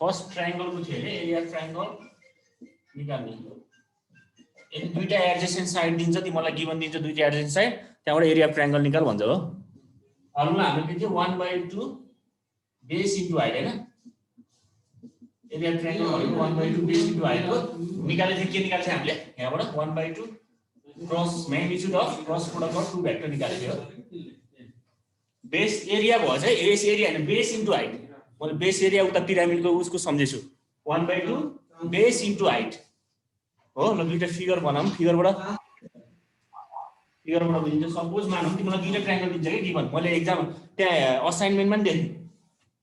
First ट्रायंगलको थियो हैन area triangle निकाल्ने यदि दुईटा एडजेसेन्ट साइड दिन्छ तिमीलाई गिवन दिन्छ दुईटा एडजेसेन्ट साइड त्यहाँबाट एरिया ट्रायंगल निकाल भन्छ हो फर्मुला हाम्रो के थियो 1/2 बेस इन्टु हाइट हैन एरिया ट्रायंगल भनेको 1/2 बेस इन्टु हाइट हो निकाले थियो के निकाल्छ हामीले यहाँबाट 1/2 cross magnitude of cross product of two vector निकाले थियो बेस एरिया भन्छ बेस एरिया हैन बेस इन्टु हाइट मैले बेस एरिया उता पिरामिडको उसको सम्झेछु 1/2 बेस इन्टु हाइट हो ल दुईटा फिगर बनाऊँ फिगरबाट बुझिन्छ सपोज मानौँ तिमीलाई दुईटा ट्रायंगल दिन्छ के गिवन मैले एक्जाम त्यहाँ असाइनमेन्टमा नि देखेँ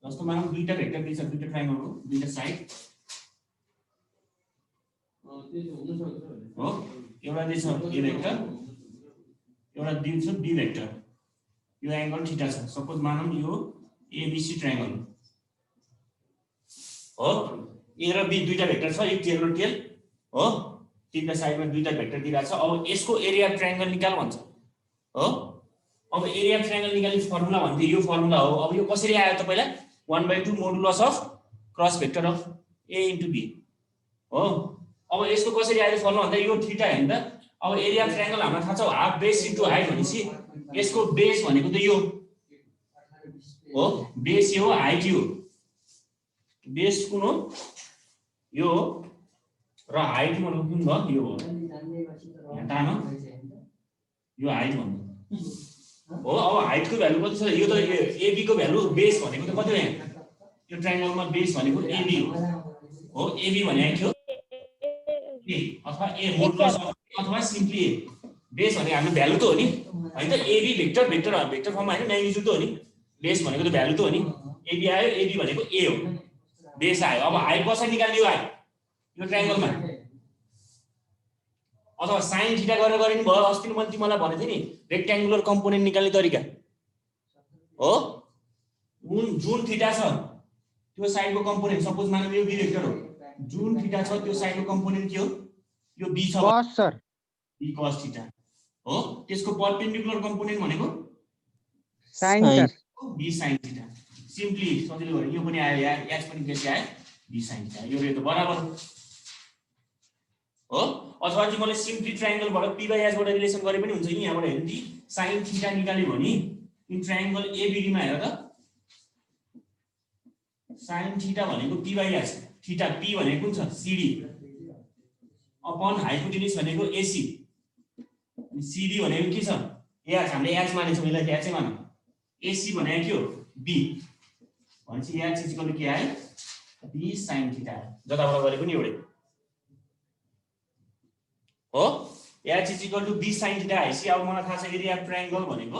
जस्तो मानौँ दुईटा भेक्टर दिन्छ दुईटा ट्रायंगलको दुईटा साइड हो एउटा दिन्छ ए भेक्टर एउटा दिन्छ बी भेक्टर यो एंगल थीटा छ सपोज मानौँ यो एबीसी ट्रायंगल हो ए र बी दुईटा भेक्टर छ एक टेल र टेल हो तीनटा साइडमा दुईटा भेक्टर दिइराछ अब यसको एरिया ट्रायंगल निकाल भन्छ हो अब एरिया ट्रायंगल निकाल्ने फर्मुला भन्थे यो फर्मुला हो अब यो कसरी आयो त पहिला 1/2 modulus of cross vector of A into B हो अब यसको कसरी आयो फर्मुला भन्दा यो थीटा हैन त अब एरिया ट्रायंगल हामीलाई थाहा छ हाफ बेस इन्टु हाइट भनेपछि यसको बेस भनेको त यो हो बेस यो हाइट यो बेस कुन हो यो र हाइट भनेको कुन भयो यो हो यहाँ टानो यो हाइट भन्नु हो अब हाइटको भ्यालु कति छ यो त एबी को भ्यालु बेस भनेको त कति हो यहाँ यो ट्रायंगलमा बेस भनेको एबी हो एबी भनेको थियो ए अथवा ए मोडुलस अथवा सिम्पली ए बेस भनेको हाम्रो भ्यालु त हो नि हैन त एबी भेक्टर भेक्टर भेक्टर फर्ममा हैन म्याग्निट्युड त हो नि बेस भनेको त भ्यालु त हो नि एबी आयो एबी भनेको ए हो बेस आयो अब हाइट कसरी निकाल्ने हो हाइट यो ट्रायंगलमा अथवा sin थीटा गरेर गरिनु भयो अस्ति मैले तिमीलाई भनेथे नि रेक्ट्याङ्गुलर कम्पोनेन्ट निकाल्ने तरिका हो जुन थीटा छ त्यो साइडको कम्पोनेन्ट सपोज मानौँ यो बी भेक्टर हो जुन थीटा छ त्यो साइडको कम्पोनेन्ट के हो यो बी छ cos sir B cos theta हो त्यसको परपेन्डिकुलर कम्पोनेन्ट भनेको sin sir B sin theta simply सजिलो गरे यो पनि आयो यार एच पनि बेसी आयो बी sin थीटा यो त बराबर हो अथवा चाहिँ मैले सिम्पली ट्रायंगलबाट p बाइ h बाट रिलेसन गरे पनि हुन्छ नि यहाँबाट हेर्नु नि sin थीटा निकाल्यो भने इन ट्रायंगल एबीडी मा हेर त sin थीटा भनेको p by h theta p भनेको कुन छ cd अपन हाइपोटेन्युस भनेको ac अनि cd भनेको के छ h हामीले h मानेछौँ यसलाई h नै मानौँ ac भनेको के हो b भनेपछि h इक्वल के आयो b sin थीटा जताबाट गरे पनि एउटै हो h equal to b sin theta I see अब मलाई थाहा छ एरिया ट्रायंगल भनेको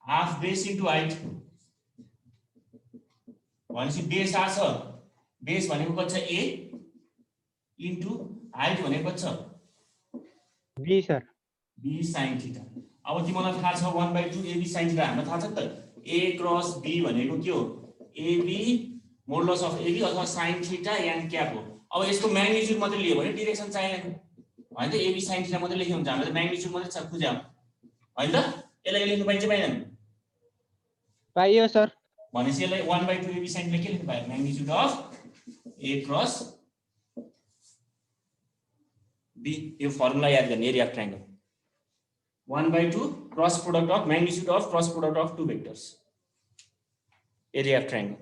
हाफ बेस इन्टु हाइट भनेपछि बेस आ छ बेस भनेको कति छ a इन्टु हाइट भनेको कति छ b sir b sin theta अब तिमीलाई थाहा छ 1/2 ab sin थीटा हामीलाई थाहा छ नि त a क्रस b भनेको के हो ab मोडुलस अफ ab अथवा sin थीटा n क्याप हो अब यसको म्याग्निट्युड मात्र लियो भने डाइरेक्सन चाहिएन हैन त ab sin थीटा मात्र लेख्नु हुन्छ हामीले म्याग्निट्युड मात्र छ खोज्या हैन त यसलाई लेख्नु पाइन्छ पाइदैन पाइयो सर भनेपछि यसलाई 1/2 ab sin ले के लेख्नु पायो magnitude of a cross b यो फर्मुला याद गर्ने area of triangle 1/2 cross product of magnitude of cross product of two vectors area of triangle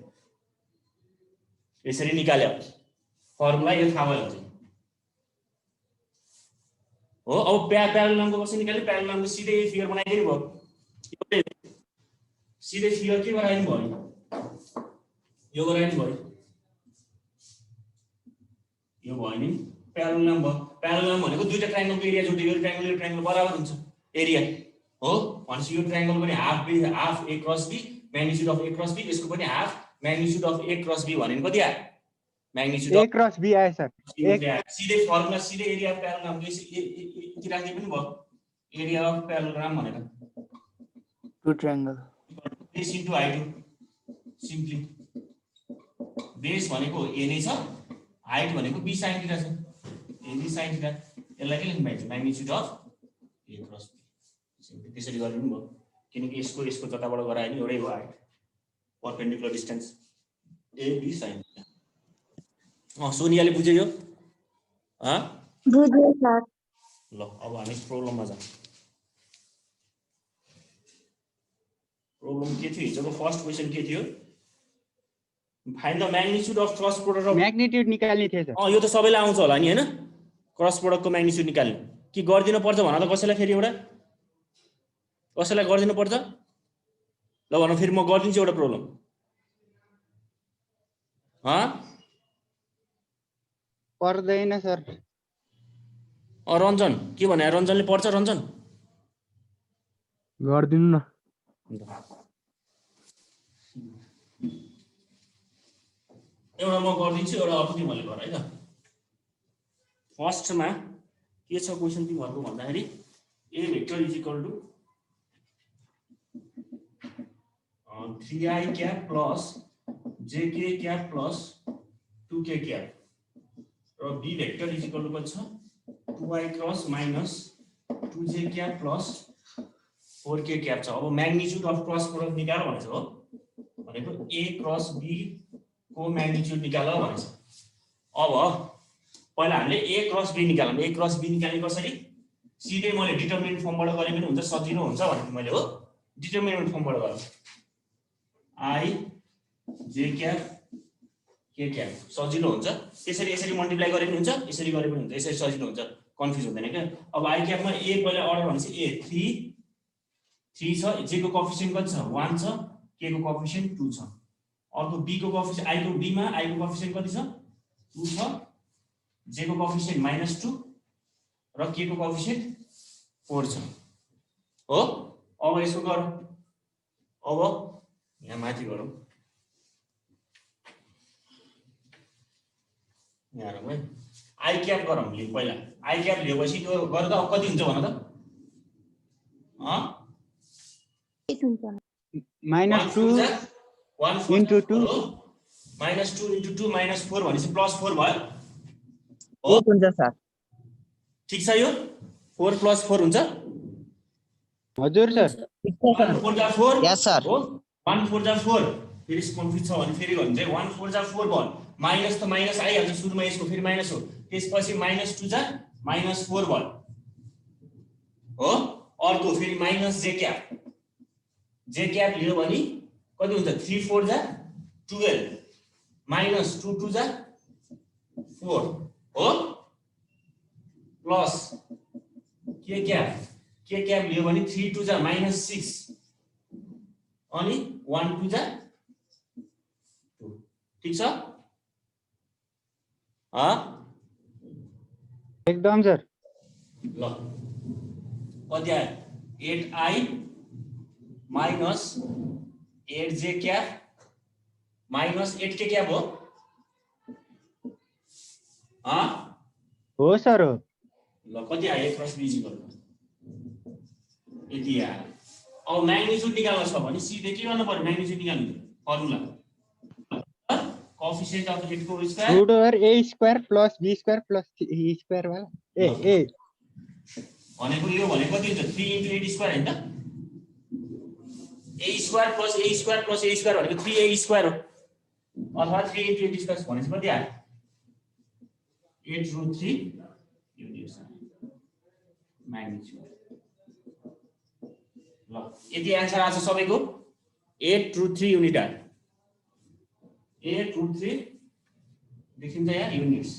यसरी निकाल्यो फर्मुला यो थाहा भयो हो अब प्यारालेलमको कसरी निकाल्यो प्यारालेलमको सिधै फिगर बनाइदिनु भयो सिधै फिगर के गराइनु भयो यो गराइनु भयो यो भयो नि प्यारालेलम भयो प्यारालेलम भनेको दुईटा ट्रायंगलको एरिया जोड्दै यो ट्रायंगल बराबर हुन्छ एरिया हो भनेपछि यो ट्रायंगल पनि half a cross b magnitude of a cross b यसको पनि half magnitude of a cross b भनेको कति आयो म्याग्निट्युड a क्रस b आयो सर सिधै फर्मुला सिधै एरिया अफ प्यारालेलम यति राख्दै पनि भयो एरिया अफ प्यारालेलम भनेर two triangle base into height simply base भनेको a नै छ हाइट भनेको b sin थीटा छ a b sin थीटा यसलाई के लेख्नु पाइन्छ magnitude of a cross b simply त्यसरी गर्नु भयो किनकि यसको जताबाट गरायो नि एउटै हो height perpendicular distance AB sin सोनियाले बुझ्यो यो बुझ्यो सर। ल अब हामी प्रब्लममा जाउँ। प्रब्लम के थियो हिजोको फर्स्ट क्वेशन के थियो? Find the magnitude of cross product of magnitude निकाल्ने थियो सर। यो त सबैलाई आउँछ होला नि हैन? क्रस प्रोडक्टको म्याग्निट्युड निकाल्ने कि गर्दिनु पर्छ भन त कसैलाई फेरि एउटा? कसैलाई गर्दिनु पर्छ? ल भन फेरि म गर्दिन्छु एउटा प्रब्लम। पर्दैन सर। रञ्जन के भने रञ्जनले पर्छ रञ्जन? गर्दिनु न। एउटा म गरिदिन्छु एउटा अर्को तिमीहरूले गर है त। फर्स्टमा के छ क्वेसन तिमीहरूको भन्दाखेरि A vector is equal to 3i cap plus jk cap plus 2k cap र B vector is equal to कति छ 2i cross minus 2j cap plus 4k cap छ। अब म्याग्निट्युड अफ क्रस प्रोडक्ट निकाल भनेछ हो, भनेको a क्रस b को म्याग्निट्युड निकाल भनेछ। अब पहिला हामीले a cross b निकालौँ। a cross b निकाल्ने कसरी? सिधै मैले डिटरमिनेन्ट फर्मबाट गरे पनि हुन्छ, सजिलो हुन्छ भनेको मैले हो। डिटरमिनेन्ट फर्मबाट गरौँ। i j cap k cap सजिलो हुन्छ। त्यसरी यसरी मल्टिप्लाई गरे पनि हुन्छ, यसरी गरे पनि हुन्छ, यसरी सजिलो हुन्छ, कन्फ्युज हुँदैन क्या। अब i क्यापमा a पहिला अर्डर भनेपछि a 3 छ, j को कोएफिसिएन्ट कति छ 1 छ, k को कोएफिसिएन्ट 2 छ। अर्को b को कोएफिसिएन्ट i को b मा i को कोएफिसिएन्ट कति छ 2 छ, j को कोएफिसिएन्ट -2 र k को कोएफिसिएन्ट 4 छ हो। अब यसको गरौँ। अब यहाँ माथि गरौँ, यहाँ गरौँ है। i क्याप गरौँ लियौ पहिला। i क्याप लिएपछि त्यो गर्दा अब कति हुन्छ भन त? -2 into 2 -2 into 2 -4 भनेपछि +4 भयो हो। हुन्छ सर। ठीक छ यो 4 + 4 हुन्छ। हजुर सर। 1 4 जा 4 यस सर। हो 1 4 जा 4 फेरि कन्फ्युज छ भने फेरि गर्नु चाहिँ 1 4 जा 4 भयो। माइनस त माइनस आइहाल्छ सुरुमा, यसको फेरि माइनस हो, त्यसपछि -2 जा -4 भयो हो। अर्को फेरि -j क्याप, j क्याप लियो भने कति हुन्छ 3 4 जा 12 -2 2 जा 4 हो प्लस k क्याप लियो भने 3 2 जा -6 अनि 1 2 जा 2। ठीक छ एकदम सर। ल कति आयो 8i minus 8j cap minus 8k cap हो हो सर हो। ल कति आयो a क्रस b इक्वल यति आयो। अब म्याग्निट्युड निकाल्नु छ भने सिधै के गर्नु पर्यो? म्याग्निट्युड निकाल्नु फर्मुला कोएफिसिएन्ट अफ a को square root over a square plus b square plus c square वाला ए भनेको यो भनेको कति हुन्छ 3 * 8 स्क्वायर हैन त? a square plus a square plus a square भनेको 3a स्क्वायर हो, अथवा 3 * 8 स्क्वायर भनेपछि कति आयो 8√3 युनिट्स म्याग्निट्युड। ल यति आन्सर आछ सबैको 8√3 युनिट आयो। 8√3 देखिन्छ यहाँ युनिट्स।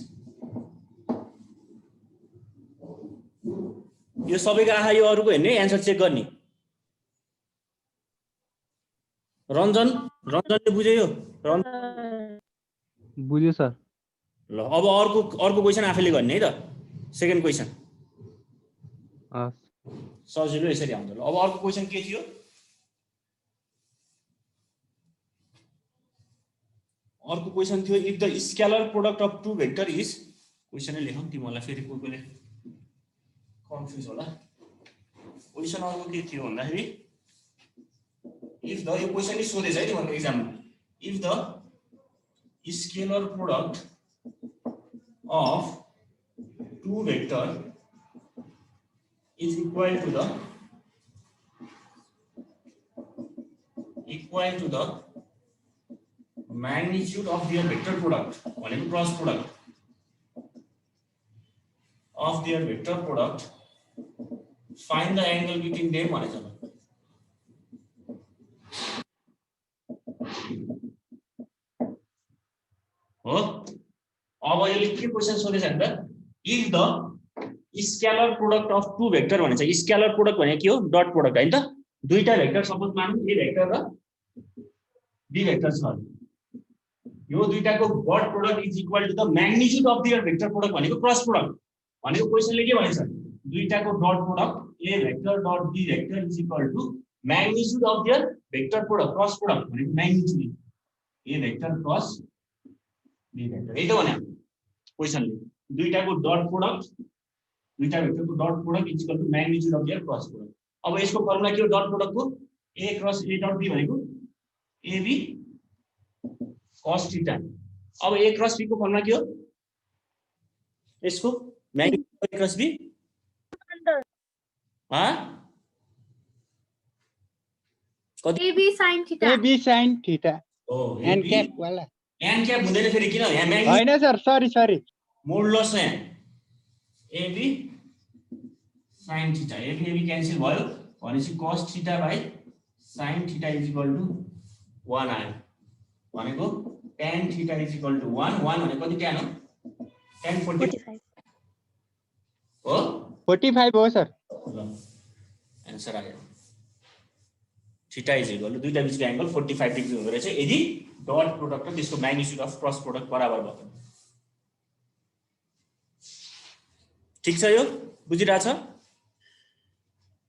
यो सबैको आहा यो अरुको हेर्ने आन्सर चेक गर्ने। रञ्जनले बुझ्यो यो? बुझ्यो सर। ल अब अर्को क्वेशन आफैले गर्ने है त। सेकेन्ड क्वेशन सजिलो यसरी आउँछ। ल अब अर्को क्वेशन के थियो? अर्को क्वेशन थियो if the scalar product of two vector is, क्वेशनै लेखौँ तिमीहरूलाई फेरि कोही कन्फ्युज होला। क्वेशन अर्को के थियो भन्दाखेरि इफ द, यो क्वेशन नै सोधेछ है तिमीहरूको एक्जाममा, if the scalar product of two vector is equal to the magnitude of their vector product भनेको cross product of their vector product, find the angle between them भनेछ हो। अब यसले के क्वेशन सोधेछ नि त, if the scalar product of two vector भनेछ। Scalar product भनेको के हो, डट प्रोडक्ट हैन त। दुईटा भेक्टर सपोज मानौं ए भेक्टर र बी भेक्टर छ, यो दुईटाको dot product is equal to the magnitude of their vector product भनेको क्रस प्रोडक्ट भनेको क्वेशनले के भनेछ, दुईटाको dot product A vector dot B vector is equal to magnitude of their vector product cross product भनेको magnitude A vector cross B vector. यही त भने क्वेशनले, दुईटाको डट प्रोडक्ट दुईटा भेक्टरको dot product is equal to magnitude of their cross product. अब यसको फर्मुला के हो, डट प्रोडक्टको A cross A dot B भनेको एबी cos थीटा। अब ए क्रस बी को फर्मुला के हो, यसको म्याग्निट्युड ए क्रस बी कति AB sin theta. AB sin theta हो, एन क्याप वाला एन क्याप हुँदैन फेरि, किन यहाँ म्याग्निट्युड हैन सर, सरी मोडुलस यहाँ AB sin theta, AB cancel भयो भनेपछि cos theta by sin theta is equal to 1 आयो भनेको tan theta is equal to 1 भनेको कति tan हो, tan 45 हो, 45 हो सर। ल आन्सर आयो। थीटा इज इक्वल टु दुईटा बीचको एंगल 45 डिग्री हुँदो रहेछ यदि डट प्रोडक्ट र त्यसको म्याग्निट्युड अफ क्रस प्रोडक्ट बराबर भयो। ठीक छ, यो बुझिरहेछ,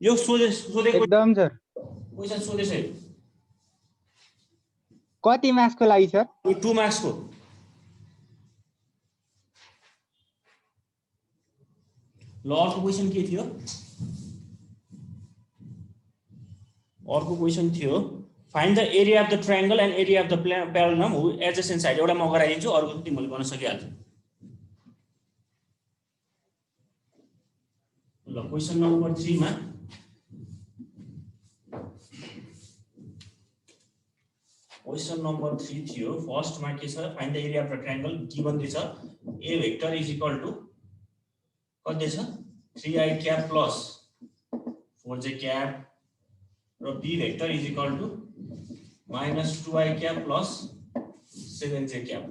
यो सोधेको एकदम सर। क्वेशन सोधेछ यो कति मार्क्सको लागि सर? 2 मार्क्स को। ल अर्को क्वेशन के थियो, अर्को क्वेशन थियो find the area of the triangle and area of the parallelogram who adjacent side. एउटा म गराइदिन्छु, अरुको त तिमीले गर्न सकिहाल्छौ। ल क्वेशन नम्बर 3 मा क्वेशन नम्बर 3 थियो। फर्स्ट मा के छ, find the area of the triangle given दिछ A vector is equal to कति छ 3i cap plus 4j cap र B vector is equal to minus 2i cap plus 7j cap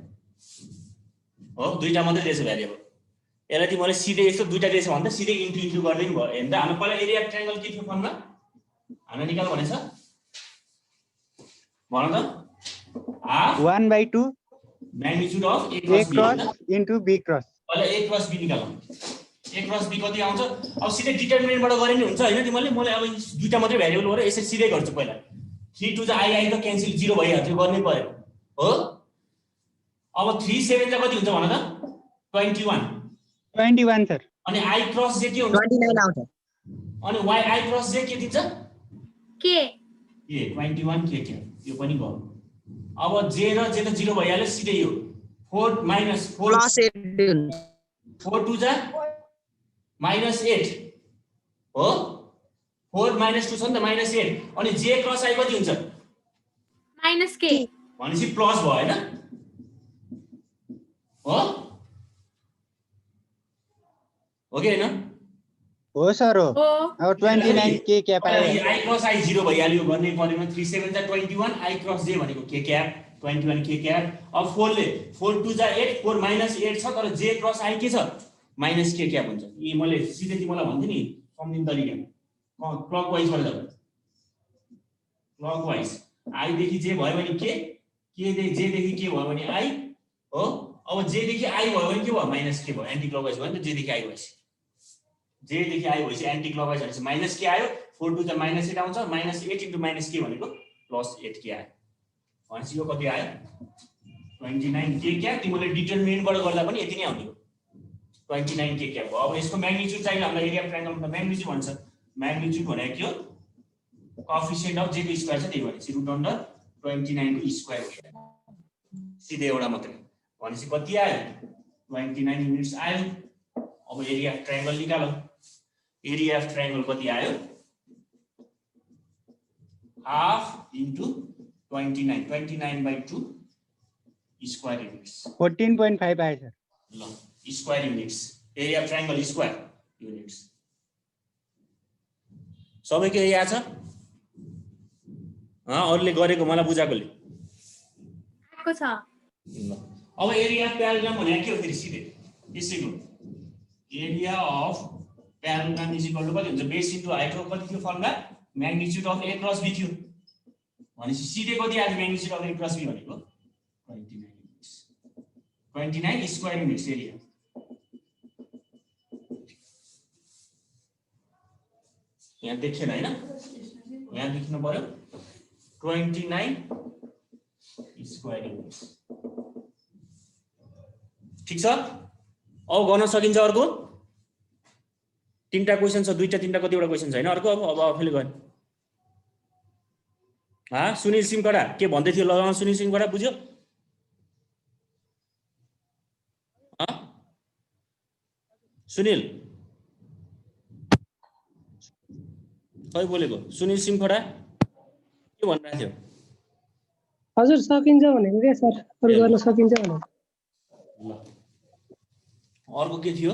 हो। दुईटा मात्रै दिएछ भ्यारिएबल। यसलाई तिमीले सिधै यस्तो दुईटा दिएछ भने त सिधै इन्टु गर्दै नि भयो। हेर्दा हाम्रो पहिला एरिया अफ ट्रायंगल के थियो फर्मुला, हामी निकाल भनेछ भन त, half 1/2 magnitude of A A cross B cross into B cross. पहिला ए क्रस बी निकालौँ। ए क्रस बी कति आउँछ, अब सिधै डिटरमिनेन्टबाट गरे नि हुन्छ हैन। तिमीले मलाई अब दुईटा मात्रै भ्यारिएबल गरेर यसरी सिधै गर्छु। पहिला 3 2 जा आई त क्यान्सल 0 भइहाल्छ, गर्नै पर्यो हो। अब 3 7 जा कति हुन्छ भन त 21 सर। अनि आई क्रस जे के हुन्छ 29 आउँछ। अनि वाइ आई क्रस जे के दिन्छ के ए 21 के यो पनि भयो। अब जे र जे त 0 भइहाल्यो, सिधै यो 4 माइनस 4 प्लस 8 हुन्छ। 4 2 जा माइनस 8 हो, 4 माइनस 2 छ नि त माइनस 8 अनि जे क्रस आई कति हुन्छ माइनस के भनेपछि प्लस भयो हैन हो कि हैन? हो सर हो। हो अब 29 के क्याप आयो। आई क्रस आई 0 भइहाल्यो, गर्नै पर्दैन। 3 7 जा 21 आई क्रस जे भनेको के क्याप 21 के क्याप। अब 4 ले 4 2 जा 8 4 माइनस 8 छ, तर जे क्रस आई के छ माइनस के क्याप हुन्छ। यी मैले सिधै तिमीलाई भन्थे नि सम्झिने तरिका क्लकवाइज बाट जाऊ। क्लकवाइज आई देखि जे भयो भने के देखि जे देखि के भयो भने आई हो। अब जे देखि आई भयो भने के भयो माइनस के भयो, एन्टी क्लकवाइज भयो नि त। जे देखि आई भएपछि जे देखि आई भएपछि एन्टी क्लकवाइज भनेपछि माइनस के आयो, 4 2 जा माइनस 8 आउँछ, माइनस 8 इन्टु माइनस के भनेको प्लस 8 के आयो भनेपछि यो कति आयो 29 के क्याप। तिमीले डिटरमिनेन्टबाट गर्दा पनि यति नै आउने हो 29 के क्याप हो। अब यसको म्याग्निट्युड चाहियो हामीलाई, एरिया अफ ट्रायंगलमा त म्याग्निट्युड भन्छ। म्याग्निट्युड भनेको के हो, कोएफिसिएन्ट अफ जे को स्क्वायर छ त्यही भनेपछि √29 को स्क्वायर हो। सिधै एउटा मात्रै भनेपछि कति आयो 29 युनिट्स आयो। अब एरिया अफ ट्रायंगल निकालौं। एरिया अफ ट्रायंगल कति आयो, हाफ इन्टु 29 29/2 स्क्वायर युनिट्स 14.5 आयो सर। ल square units area triangle square units सबैको यही आछ अरूले गरेको मलाई बुझाएकोले आएको छ। ल अब एरिया अफ प्याराग्राम भने के हो फेरि सिधै यसैको area of parallelogram is equal to कति हुन्छ बेस इन्टु हाइट हो कति थियो formula magnitude of A cross B थियो भनेपछि सिधै कति आयो magnitude of A cross B भनेको 29 स्क्वायर युनिट्स एरिया यहाँ देखिएन हैन यहाँ लेख्नु पर्यो 29 स्क्वायर युनिट्स ठीक छ अब गर्न सकिन्छ अर्को तीनटा क्वेशन छ दुईटा तीनटा कतिवटा क्वेशन छैन अर्को अब आफैले गर्ने सुनिल सिमकडा के भन्दै थियो ल सुनिल सिमकडा बुझ्यो सुनिल खै बोलेको सुनिल सिमकडा के भनिरहेको थियो हजुर सकिन्छ भनेको के सर अरु गर्न सकिन्छ भने ल अर्को के थियो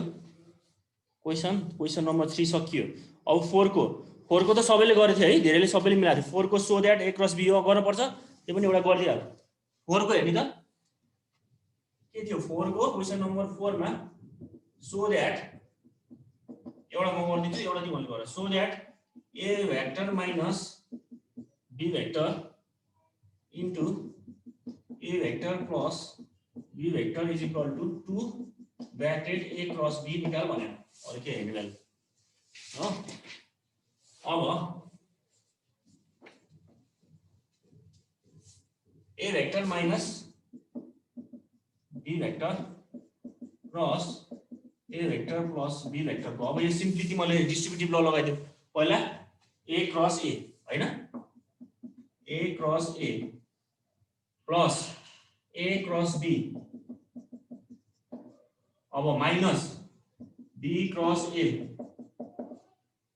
क्वेशन नम्बर 3 सकियो अब 4 को त सबैले गरेको थियो है धेरैले सबैले मिलाएको थियो 4 को so that a cross b गर्न पर्छ त्यो पनि एउटा गर्दिहाल 4 को हेर्नु त के थियो 4 को क्वेशन नम्बर 4 मा सो दैट एउटा म गर्दिन्छु एउटा चाहिँ मैले गरे so that a vector minus b vector into a vector plus b vector is equal to 2 bracket a cross b निकाल भने अरु के हेर्नु ल अब a vector minus b vector plus a vector plus b vector को अब यो सिम्प्लिटी मैले डिस्ट्रिब्युटिभ ल लगाइदियो पहिला a क्रस a हैन a cross a plus a cross b अब minus b cross a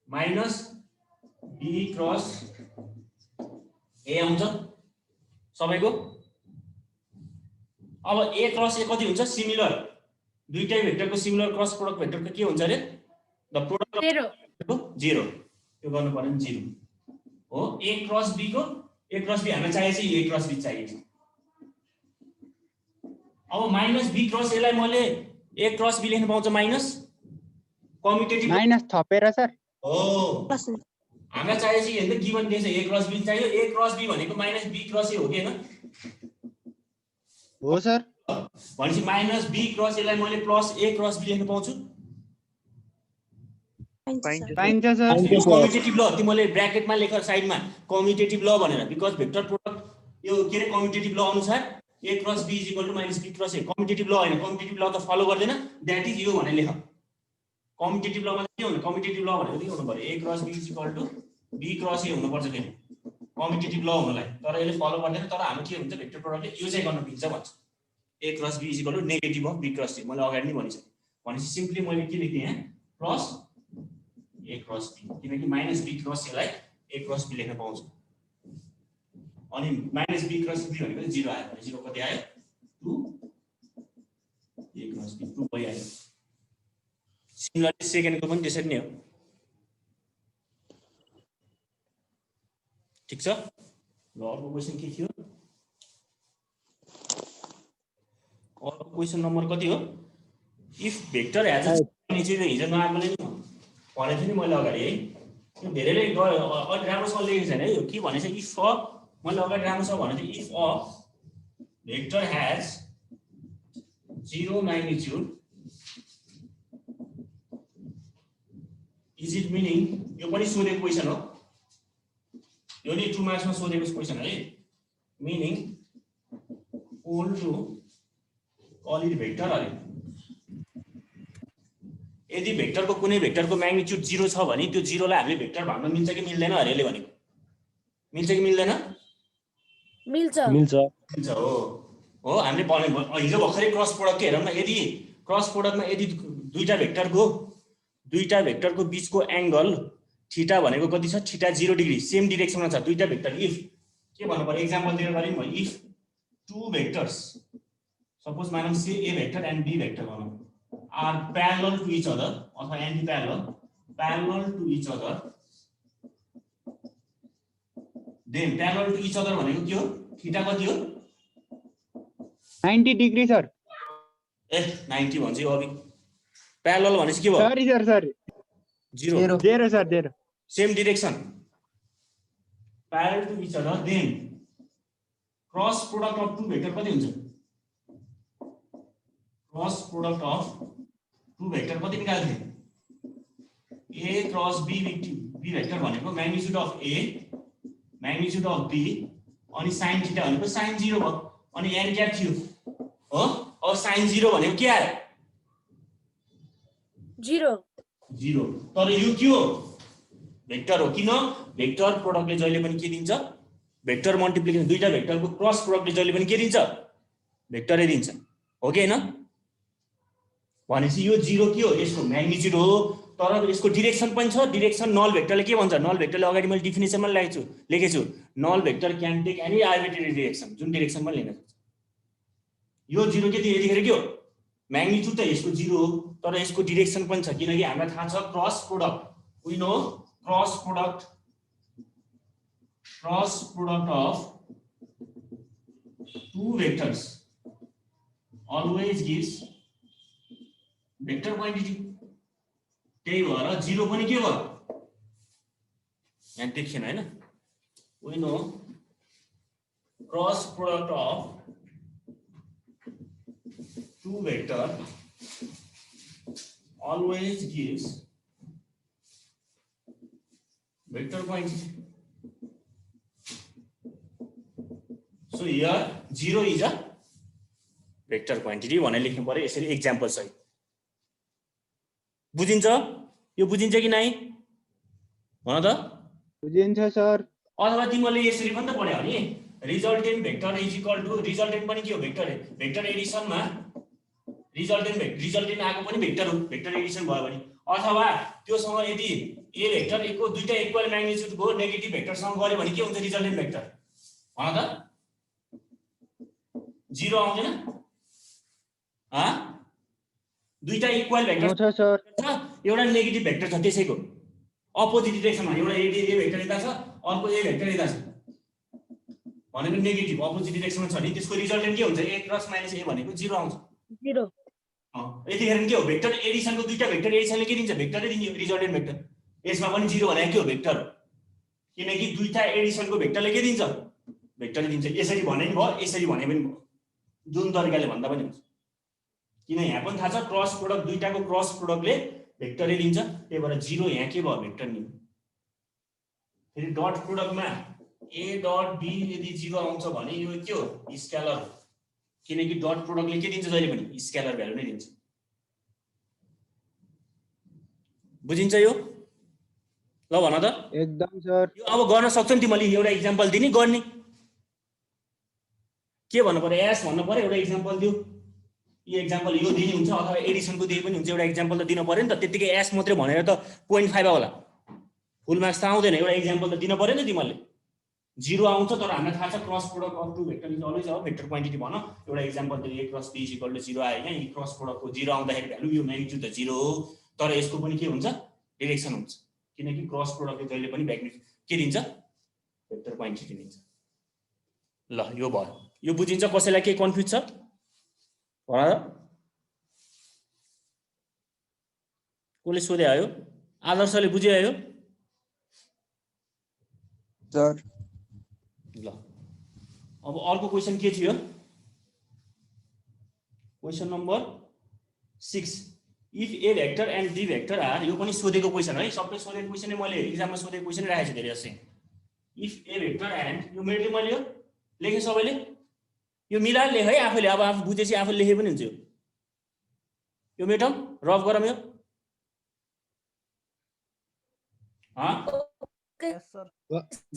minus b cross a आउँछ सबैको अब a क्रस a कति हुन्छ सिमिलर दुईटै भेक्टरको सिमिलर क्रस प्रोडक्ट भेक्टरको के हुन्छ रे द प्रोडक्ट 0 यो गर्नु पर्यो नि 0 हो a क्रस b को a क्रस b हामीलाई चाहिन्छ a क्रस b चाहिन्छ अब माइनस b क्रस a लाई मैले a क्रस b लेख्न पाउँछ माइनस कम्युटेटिभ माइनस थपेर सर हो हामीलाई चाहिन्छ के भन्दा गिवन दिएछ a क्रस b चाहियो a क्रस b भनेको माइनस b क्रस a हो कि हैन हो सर भनेपछि माइनस b क्रस a लाई मैले प्लस a क्रस b लेख्न पाउँछु पाइन्छ सर यो कम्युटेटिभ ल तिमीले ब्र्याकेटमा लेख साइडमा कम्युटेटिभ ल भनेर बिकज भेक्टर प्रोडक्ट यो के रे कम्युटेटिभ ल अनुसार a cross b is equal to minus b cross a commutative law हैन कम्युटेटिभ ल त फलो गर्दैन दैट इज यो भनेर लेख कम्युटेटिभ लमा के हुन्छ कम्युटेटिभ ल भनेको के हुनु पर्यो a cross b is equal to b cross a हुनु पर्छ फेरि कम्युटेटिभ ल हुनलाई तर यसले फलो गर्दैन तर हामी के हुन्छ भेक्टर प्रोडक्टले यो चाहिँ गर्न दिन्छ भन्छ a cross b is equal to negative of b cross c मैले अगाडि नै भनिसकेँ भनेपछि सिम्पली मैले के लेख्ने यहाँ प्लस a क्रस b किनकि माइनस b क्रस a लाई a क्रस b लेख्न पाउँछ अनि माइनस b क्रस b भनेको 0 आयो भने 0 कति आयो 2 a क्रस b 2 भइहाल्यो सिमिलरली सेकेन्डको पनि त्यसरी नै हो ठीक छ ल अर्को क्वेशन के थियो अर्को क्वेशन नम्बर कति हो इफ भेक्टर हैज अ चाहिँ हिजो नआएकोले नि भनेको थिएँ नि मैले अगाडि है यो धेरैले अलि राम्रोसँग लेखेको छैन है यो के भनेछ इफ मैले अगाडि राम्रोसँग भनेको थिएँ if a vector has 0 magnitude is it meaning यो पनि सोधेको क्वेशन हो यो नि 2 मार्क्समा सोधेको क्वेशन है meaning equal to call it vector अरे यदि भेक्टरको कुनै भेक्टरको म्याग्निट्युड 0 छ भने त्यो 0 लाई हामीले भेक्टर भन्न मिल्छ कि मिल्दैन अरेले भनेको मिल्छ कि मिल्दैन मिल्छ हो हामीले भने हिजो भर्खरै क्रस प्रोडक्ट हेरौँ न यदि क्रस प्रोडक्टमा यदि दुईटा भेक्टरको बीचको एंगल थीटा भनेको कति छ थीटा 0 डिग्री सेम डाइरेक्सनमा छ दुईटा भेक्टर इफ के भन्नु पर्यो एक्जाम्पल दिएर गरौँ इफ टु भेक्टर्स सपोज मानौँ see A vector and B vector भनौँ are parallel to each other अथवा anti parallel to each other, then parallel to each other भनेको के हो? थीटा कति हो? 90 डिग्री सर। ए 90 भन्छ यो अभि। प्यारलल भनेपछि के भयो? Sorry sir sorry. 0 0 sir 0। Same direction parallel to each other, then cross product of two vector कति हुन्छ? Cross product of two vector कति निकाल्थे? ए क्रस बी भेक्टर भनेको magnitude of A magnitude of B अनि sine theta भनेको sine 0 भयो अनि an क्या थियो हो? अब साइन 0 भनेको के आयो? 0। तर यो के हो? भेक्टर हो। किन? भेक्टर प्रोडक्टले जहिले पनि के दिन्छ? भेक्टर मल्टिप्लिकेसन, दुईटा भेक्टरको क्रस प्रोडक्टले जहिले पनि के दिन्छ? भेक्टरै दिन्छ, हो कि हैन? भनेपछि यो 0 के हो? यसको म्याग्निट्युड हो। तर यसको डिरेक्सन पनि छ। डिरेक्सन नल भेक्टरले के भन्छ? नल भेक्टरले अगाडि मैले डिफिनेसनमा लेखेछु null vector can take any arbitrary direction, जुन डिरेक्सनमा लेख्न सक्छ। यो 0 के यतिखेर के हो? म्याग्निट्युड त यसको 0 हो तर यसको डिरेक्सन पनि छ किनकि हामीलाई थाहा छ cross product, we know cross product of two vectors always gives vector quantity. त्यही भएर 0 पनि के भयो? यहाँ देखिएन हैन? We know cross product of two vector always gives vector quantity. So here 0 is a vector quantity भनेर लेख्नु पर्यो यसरी एक्जाम्पल सहित। बुझिन्छ? यो बुझिन्छ कि नै? भन त। बुझिन्छ सर। अथवा तिमीले यसरी पनि त पढ्यौ नि, resultant vector is equal to, resultant पनि के हो? भेक्टर एडिसनमा रिजल्टेन्ट आएको पनि भेक्टर हो, भेक्टर एडिसन भयो भने। अथवा त्योसँग यदि ए भेक्टर एको दुईटा इक्वल म्याग्निट्युडको नेगेटिभ भेक्टरसँग गऱ्यो भने के हुन्छ रिजल्टेन्ट भेक्टर? भन त। 0 आउँदैन? दुईटा इक्वल भेक्टर छ सर। एउटा नेगेटिभ भेक्टर छ त्यसैको अपोजिट डिरेक्सनमा, एउटा ए भेक्टर यता छ अर्को ए भेक्टर यता छ भनेको नेगेटिभ अपोजिट डिरेक्सनमा छ नि, त्यसको रिजल्टेन्ट के हुन्छ? ए क्रस माइनस ए भनेको 0 आउँछ। 0 यतिखेर के हो? भेक्टर एडिसनको दुईटा भेक्टर एडिसनले के दिन्छ? भेक्टरै दिन्छ रिजल्टेन्ट भेक्टर। यसमा पनि 0 भनेको के हो? भेक्टर हो किनकि दुईटा एडिसनको भेक्टरले के दिन्छ? भेक्टरै दिन्छ। यसरी भने पनि भयो यसरी भने पनि भयो, जुन तरिकाले भन्दा पनि हुन्छ। किन यहाँ पनि थाहा छ क्रस प्रोडक्ट, दुईटाको क्रस प्रोडक्टले भेक्टरै दिन्छ। त्यही भएर 0 यहाँ के भयो? भेक्टर नि। फेरि डट प्रोडक्टमा ए डट बी यदि 0 आउँछ भने यो के हो? स्केलर हो किनकि डट प्रोडक्टले के दिन्छ? जहिले पनि स्केलर भ्यालु नै दिन्छ। बुझिन्छ यो? ल भन त। एकदम सर। यो अब गर्न सक्छौ नि तिमीले? एउटा इक्जाम्पल दिने गर्ने के भन्नु पर्यो? एस भन्नु पर्यो, एउटा इक्जाम्पल दियो। यो इक्जाम्पल यो दिने हुन्छ अथवा एडिसनको दिए पनि हुन्छ। एउटा इक्जाम्पल त दिन पर्यो नि त, त्यतिकै एस मात्रै भनेर त 0.5 होला, फुल मार्क्स त आउँदैन। एउटा इक्जाम्पल त दिन पर्यो नि तिमीले। 0 आउँछ तर हामीलाई थाहा छ cross product of two vector is always अब भेक्टर क्वान्टिटी भन। एउटा इक्जाम्पल त A cross B is equal to 0 आयो। यहाँ क्रस प्रोडक्टको 0 आउँदाखेरि भ्यालु यो म्याग्निट्युड त 0 हो तर यसको पनि के हुन्छ? डिरेक्सन हुन्छ किनकि क्रस प्रोडक्टले जहिले पनि म्याग्निट्युड के दिन्छ? भेक्टर क्वान्टिटी दिन्छ। ल यो भयो। यो बुझिन्छ? कसैलाई के कन्फ्युज छ? भन त। कसले सोधे आयो? आदर्शले बुझिआयो सर। ल अब अर्को क्वेसन के थियो? Question number 6, if A vector and B vector are, यो पनि सोधेको क्वेसन है, सबै सोधेको क्वेसन मैले एक्जाममा सोधेको क्वेसन राखेको छु धेरै जस्तै। इफ ए भेक्टर एन्ड, यो मैले यो लेखेँ सबैले, यो मिलाएर लेख है आफैले। अब आफू बुझेपछि आफूले लेखे पनि हुन्छ। यो मेटम रफ गरौँ यो।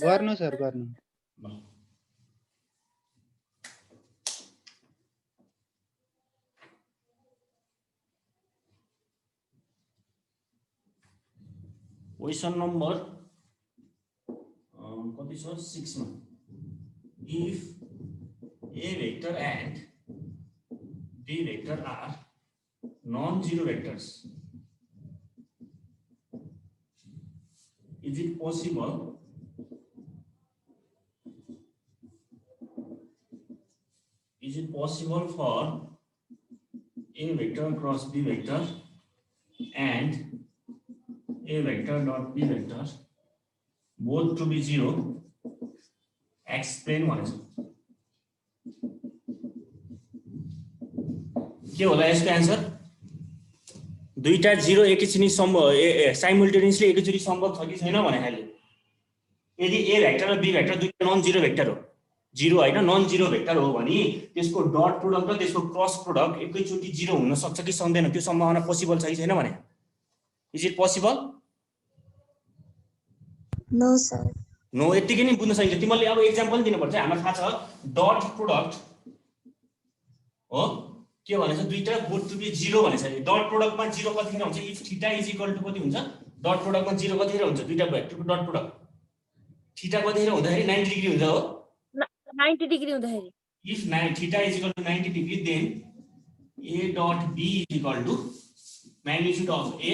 गर्नु सर गर्नु। क्वेसन नम्बर कति छ? 6 मा। If A vector and B vector are non-zero vectors. Is it possible for A vector cross B vector and A vector dot B vector both to be zero? Explain what is it? के होला यसको answer? दुईटा zero एकैछिन simultaneously एकैचोटी सम्भव छ कि छैन भने खाली यदि ए भेक्टर र बी भेक्टर दुईटा नन जिरो भेक्टर हो, जिरो हैन नन जिरो भेक्टर हो भने त्यसको डट प्रोडक्ट र त्यसको क्रस प्रोडक्ट एकैचोटी जिरो हुन सक्छ कि सक्दैन, त्यो सम्भावना पोसिबल छ कि छैन भने? Is it possible? No sir. No, यतिकै नै बुझ्न सकिन्छ। तिमीले अब एक्जाम्पल दिनुपर्छ। हामीलाई थाहा छ डट प्रोडक्ट हो के भनेछ, दुईटा बोथ टु बी जिरो भनेछ। डट प्रोडक्टमा जिरो कतिखेर हुन्छ? If theta is equal to कति हुन्छ? डट प्रोडक्टमा जिरो कतिखेर हुन्छ? दुईटा भेक्टरको डट प्रोडक्ट थीटा कतिखेर हुँदाखेरि 90 डिग्री हुन्छ हो, 90 डिग्री हुँदाखेरि। If theta is equal to 90 degree then A dot B is equal to magnitude of A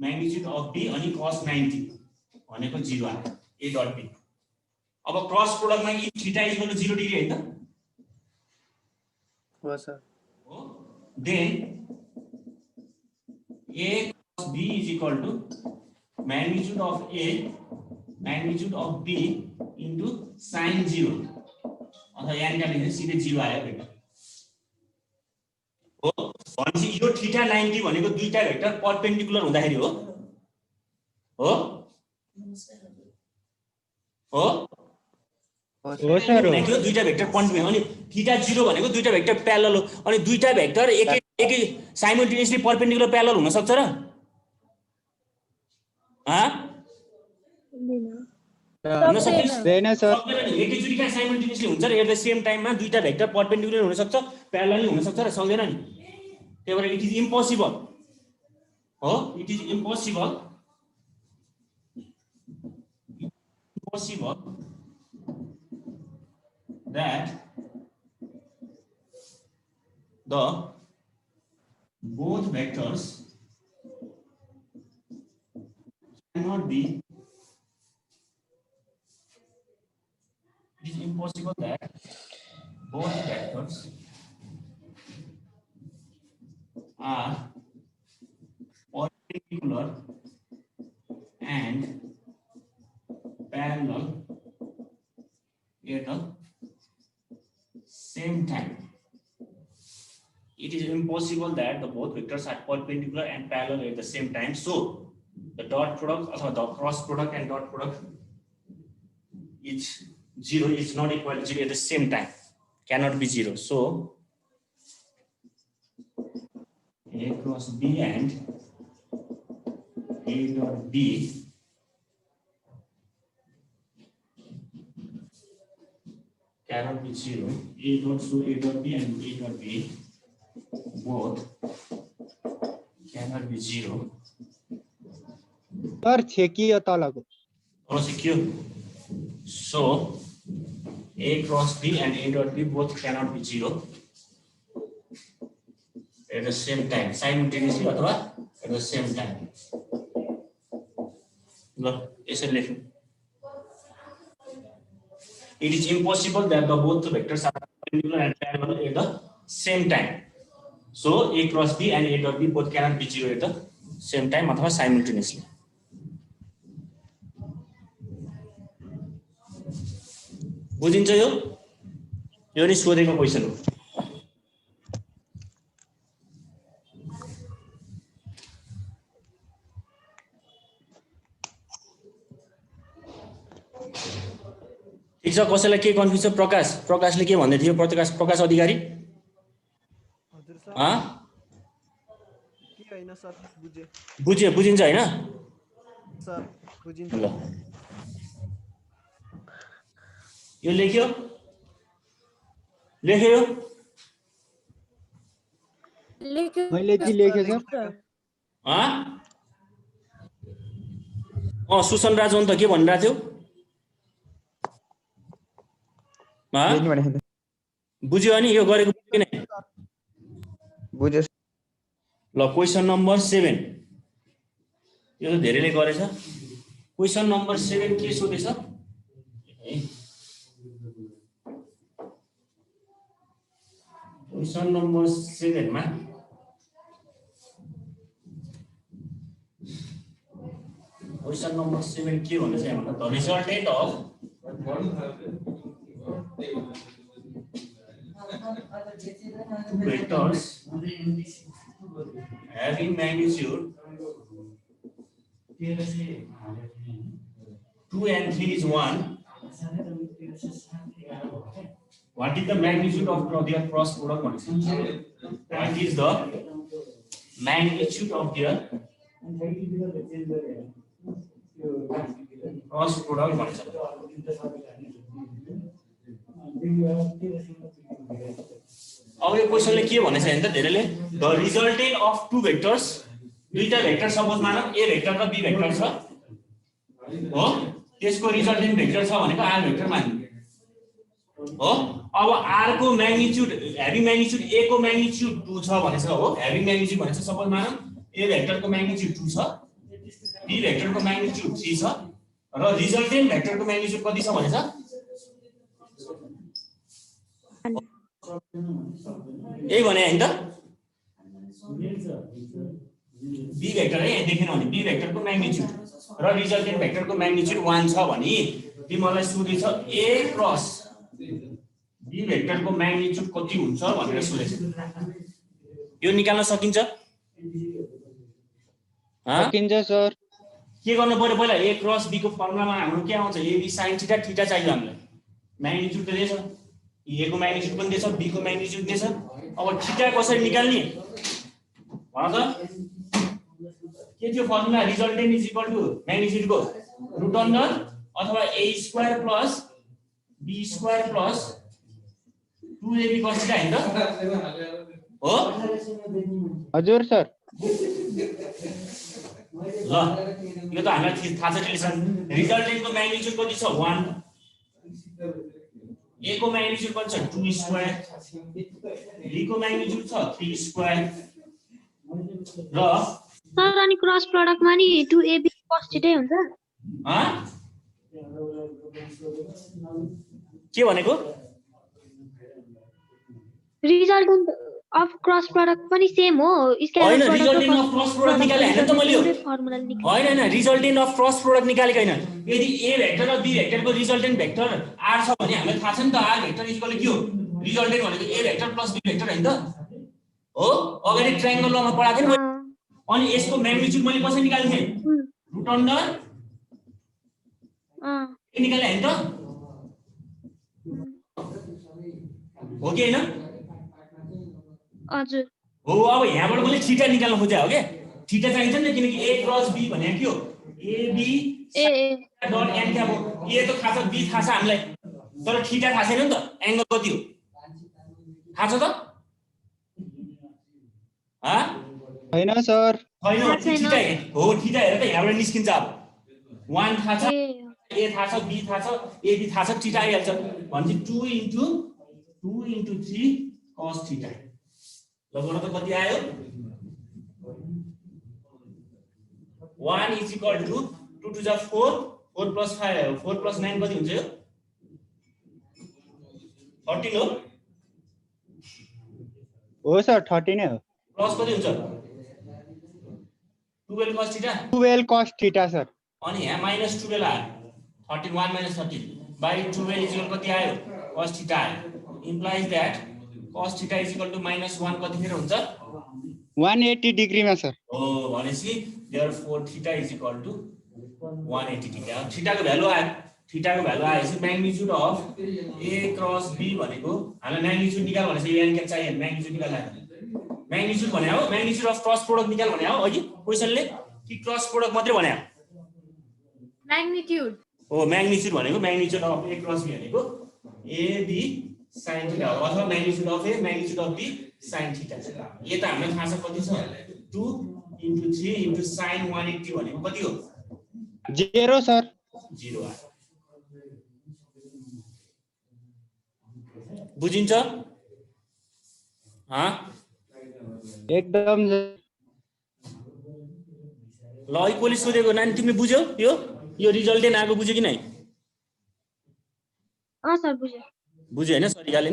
magnitude of B अनि cos 90 भनेको जिरो आयो ए डट बी। अब क्रस प्रोडक्टमा if theta is equal to 0 degree हैन हो sir. then A cos B is equal to magnitude of A magnitude of B into sin 0 अथवा यहाँ निकाल्ने सिधै 0 आयो भेक्टर हो। भनेपछि यो थीटा 90 भनेको दुईटा भेक्टर परपेन्डिकुलर हुँदाखेरि हो हो हो हो सर हो। दुईटा भेक्टर परपेन्डिकुलर अनि थीटा 0 भनेको दुईटा भेक्टर प्यारलल हो। अनि दुईटा भेक्टर एकै साइमल्टेनियसली परपेन्डिकुलर प्यारलल हुन सक्छ र? हुन सक्दैन सर। एकैचोटि कहाँ साइमल्टेनियसली हुन्छ र? एट द सेम टाइममा दुईटा भेक्टर परपेन्डिकुलर हुन सक्छ, प्यारलल हुन सक्छ र? सक्दैन नि। त्यही भएर इट इज इम्पोसिबल हो, it is impossible that the both vectors cannot be, it is impossible that both vectors are perpendicular and parallel at the same time. It is impossible that the both vectors are perpendicular and parallel at the same time. So the dot product or the cross product and dot product is 0 is not equal to 0 at the same time. Cannot be 0. So A cross B and A dot B cannot be 0. A dot B and A dot B both cannot be 0. Sir छेकियो तलको। So A cross B and A dot B both cannot be 0 at the same time, simultaneously अथवा at the same time. ल यसरी लेख्नु। It is impossible that the both vectors are perpendicular and parallel at the same time. So A cross B and A dot B both cannot be 0 at the same time अथवा simultaneously. बुझिन्छ यो? यो नि सोधेको question हो। ठिक छ, कसैलाई के कन्फ्युज छ? प्रकाशले के भन्दै थियो? प्रकाश अधिकारी हजुर सर। के हैन सर, बुझिन्छ हैन सर? बुझिन्छ। ल यो लेख्यो मैले चाहिँ लेखेको सर। सुसन राज हो नि त, के भनिरहेको थियो? बुझ्यो अनि यो गरेको कि नै? ल क्वेसन नम्बर 7 यो त धेरैले गरेछ क्वेसन नम्बर 7 के सोधेछ क्वेसन नम्बर 7 मा क्वेसन नम्बर 7 के भन्छ यहाँ भन्दा the resultant of vectors having magnitude 2 and 3 is 1. What is the magnitude of their cross product? What is the magnitude of their cross product? अब यो क्वेशनले के भनेछ भने त धेरैले the resultant of two vectors दुईटा भेक्टर सपोज मानौं A vector र बी भेक्टर छ हो त्यसको रिजल्टेन्ट भेक्टर छ भनेको आर भेक्टर मान्नु हो अब आर को म्याग्निट्युड हेभी म्याग्निट्युड ए को म्याग्निट्युड 2 छ भनेछ हो हेभी म्याग्निट्युड भनेछ सपोज मानौं ए भेक्टरको म्याग्निट्युड 2 छ बी भेक्टरको म्याग्निट्युड 3 छ र रिजल्टेन्ट भेक्टरको म्याग्निट्युड कति छ भनेछ यही भने हैन त बी भेक्टर है यहाँ देखेन भने बी भेक्टरको म्याग्निट्युड र रिजल्टेन्ट भेक्टरको म्याग्निट्युड 1 छ भने तिमीलाई सोधेछ ए क्रस बी भेक्टरको म्याग्निट्युड कति हुन्छ भनेर सोधेछ यो निकाल्न सकिन्छ सकिन्छ सर के गर्नु पर्यो पहिला ए क्रस बी को फर्मुलामा हाम्रो के आउँछ A B sin theta theta चाहियो हामीलाई म्याग्निट्युड त दिएछ ए को म्याग्निट्युड पनि दिएछ बी को म्याग्निट्युड दिएछ अब थीटा कसरी निकाल्ने भन त के थियो formula resultant is equal to magnitude को रुट अन्डर अथवा a square plus b square plus 2ab cos theta हैन त हो हजुर सर ल यो त हामीलाई थाहा छ रिलेसन रिजल्टेन्ट को म्याग्निट्युड कति छ 1 a को म्याग्निट्युड कति छ 2 स्क्वायर b को म्याग्निट्युड छ 3 स्क्वायर र सर अनि क्रस प्रोडक्टमा नि 2ab cos थीटा हुन्छ के भनेको रिजल्टेन्ट अफ क्रस प्रोडक्ट पनि सेम हो हैन रिजल्टेन्ट अफ क्रस प्रोडक्ट निकाले हैन त मैले फर्मुला निकाले हैन रिजल्टेन्ट अफ क्रस प्रोडक्ट निकालेको हैन यदि ए भेक्टर र बी भेक्टरको रिजल्टेन्ट भेक्टर आर छ भने हामीलाई थाहा छ नि त आर भेक्टर इक्वल के हो रिजल्टेन्ट भनेको A vector plus B vector हैन त हो अगाडि ट्रायंगल लमा पढाएको थिएँ नि अनि यसको म्याग्निट्युड मैले कसरी निकाल्ने थिएँ रुट अन्डर ए निकाले हैन त हो कि हैन हजुर हो अब यहाँबाट मैले थीटा निकाल्न खोजे हो के थीटा चाहिन्छ नि किनकि a क्रस b भनेको के हो a b डट n क्या हो a त थाहा छ b थाहा छ हामीलाई तर थीटा थाहा छैन नि त एंगल कति हो थाहा छ त हैन सर हैन थीटा हो थीटा हेर त यहाँबाट निस्किन्छ अब 1 थाहा छ a थाहा छ b थाहा छ ab थाहा छ थीटा आइहाल्छ भनेपछि 2 into 3 cos थीटा ल गर्न त कति आयो 1 is equal to 2 to the 4 4 plus 5 आयो 4 plus 9 कति हुन्छ यो 13 हो हो सर 13 नै हो प्लस कति हुन्छ 12 cos theta 12 cos theta sir अनि यहाँ माइनस 12 आयो 13 1 minus 13 by 12 is equal कति आयो cos थीटा आयो implies that cos theta is equal to minus 1 कति फेर हुन्छ 180 डिग्रीमा सर हो भनेपछि therefore theta is equal to 180 degree अब थीटाको भ्यालु आयो थीटाको भ्यालु आएपछि magnitude of a cross b भनेको हामीलाई म्याग्निट्युड निकाल भनेपछि n के चाहियो म्याग्निट्युड निकाल्नु म्याग्निट्युड भने हो म्याग्निट्युड अफ क्रस प्रोडक्ट निकाल भने हो अघि क्वेशनले कि क्रस प्रोडक्ट मात्रै भने हो म्याग्निट्युड हो म्याग्निट्युड भनेको magnitude of a cross b भनेको a b sin थीटा हो अथवा magnitude of a magnitude of b sin theta छ यो त हामीलाई थाहा छ कति छ 2 into 3 into sin 180 भनेको कति हो 0 सर 0 आयो बुझिन्छ एकदम ल इक्वली सोधेको नानी तिमीले बुझ्यौ यो रिजल्टै नआएको बुझ्यो कि नै सर बुझेँ बुझ्यो हैन सरिकाले नि